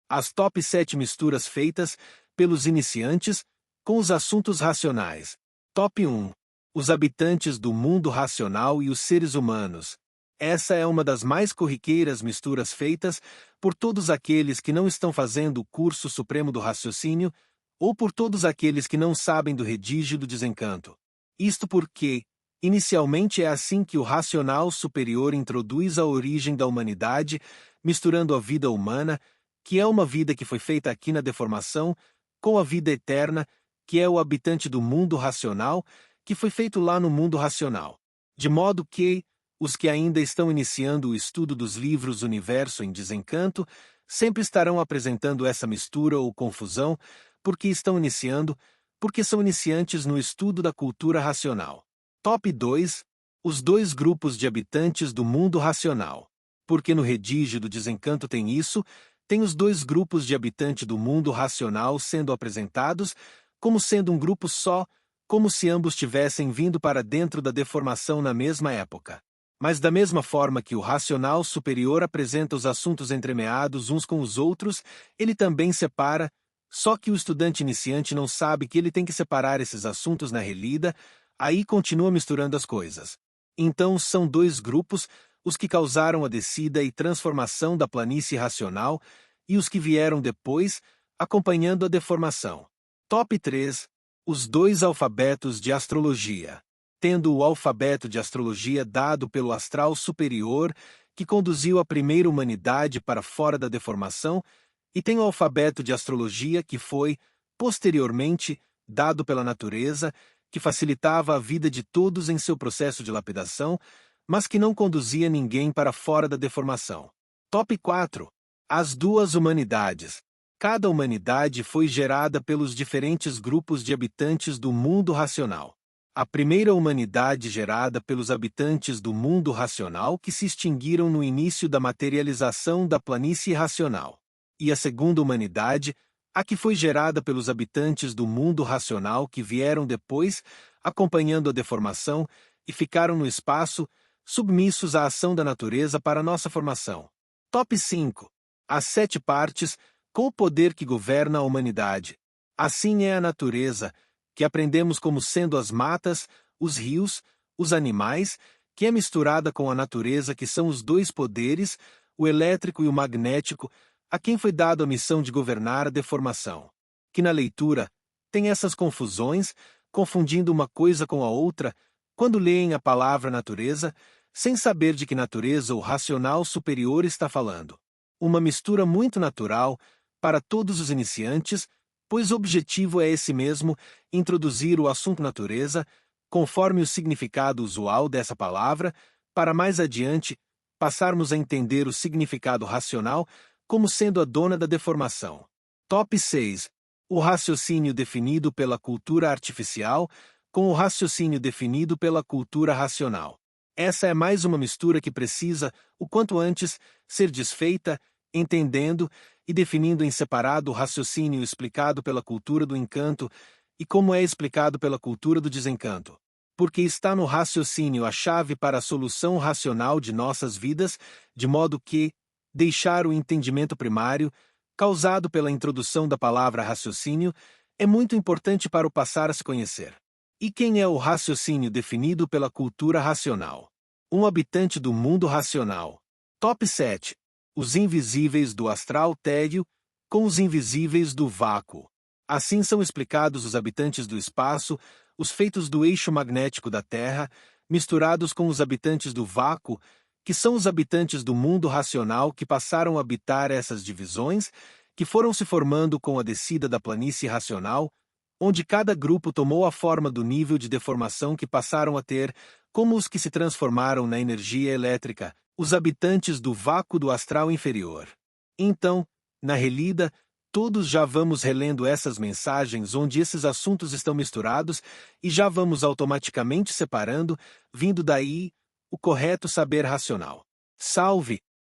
As top 7 misturas feitas pelos iniciantes com os assuntos racionais. Top 1. Os habitantes do mundo racional e os seres humanos. Essa é uma das mais corriqueiras misturas feitas por todos aqueles que não estão fazendo o curso supremo do raciocínio, ou por todos aqueles que não sabem do redígio do desencanto. Isto porque, inicialmente é assim que o racional superior introduz a origem da humanidade, misturando a vida humana, que é uma vida que foi feita aqui na deformação, com a vida eterna, que é o habitante do mundo racional, que foi feito lá no mundo racional. De modo que, os que ainda estão iniciando o estudo dos livros Universo em Desencanto sempre estarão apresentando essa mistura ou confusão, porque estão iniciando, porque são iniciantes no estudo da cultura racional. Top 2. Os dois grupos de habitantes do mundo racional. Porque no redígio do desencanto tem isso, tem os dois grupos de habitante do mundo racional sendo apresentados como sendo um grupo só, como se ambos tivessem vindo para dentro da deformação na mesma época. Mas da mesma forma que o racional superior apresenta os assuntos entremeados uns com os outros, ele também separa, só que o estudante iniciante não sabe que ele tem que separar esses assuntos na relida, aí continua misturando as coisas. Então são dois grupos, os que causaram a descida e transformação da planície racional e os que vieram depois, acompanhando a deformação. Top 3. Os dois alfabetos de astrologia. Tendo o alfabeto de astrologia dado pelo astral superior, que conduziu a primeira humanidade para fora da deformação, e tem o alfabeto de astrologia que foi, posteriormente, dado pela natureza, que facilitava a vida de todos em seu processo de lapidação, mas que não conduzia ninguém para fora da deformação. Top 4. As duas humanidades. Cada humanidade foi gerada pelos diferentes grupos de habitantes do mundo racional. A primeira humanidade gerada pelos habitantes do mundo racional que se extinguiram no início da materialização da planície racional. E a segunda humanidade, a que foi gerada pelos habitantes do mundo racional que vieram depois, acompanhando a deformação, e ficaram no espaço, submissos à ação da natureza para nossa formação. Top 5. As 7 partes, com o poder que governa a humanidade. Assim é a natureza, que aprendemos como sendo as matas, os rios, os animais, que é misturada com a natureza que são os dois poderes, o elétrico e o magnético, a quem foi dado a missão de governar a deformação. Que na leitura, tem essas confusões, confundindo uma coisa com a outra, quando leem a palavra natureza, sem saber de que natureza o racional superior está falando. Uma mistura muito natural, para todos os iniciantes, pois o objetivo é esse mesmo, introduzir o assunto natureza, conforme o significado usual dessa palavra, para mais adiante, passarmos a entender o significado racional como sendo a dona da deformação. Top 6. O raciocínio definido pela cultura artificial com o raciocínio definido pela cultura racional. Essa é mais uma mistura que precisa, o quanto antes, ser desfeita, entendendo e definindo em separado o raciocínio explicado pela cultura do encanto e como é explicado pela cultura do desencanto. Porque está no raciocínio a chave para a solução racional de nossas vidas, de modo que, deixar o entendimento primário, causado pela introdução da palavra raciocínio, é muito importante para o passar a se conhecer. E quem é o raciocínio definido pela cultura racional? Um habitante do mundo racional. Top 7. Os invisíveis do astral tédio com os invisíveis do vácuo. Assim são explicados os habitantes do espaço, os feitos do eixo magnético da Terra, misturados com os habitantes do vácuo, que são os habitantes do mundo racional que passaram a habitar essas divisões, que foram se formando com a descida da planície racional, onde cada grupo tomou a forma do nível de deformação que passaram a ter, como os que se transformaram na energia elétrica, os habitantes do vácuo do astral inferior. Então, na relida, todos já vamos relendo essas mensagens onde esses assuntos estão misturados e já vamos automaticamente separando, vindo daí, o correto saber racional. Salve!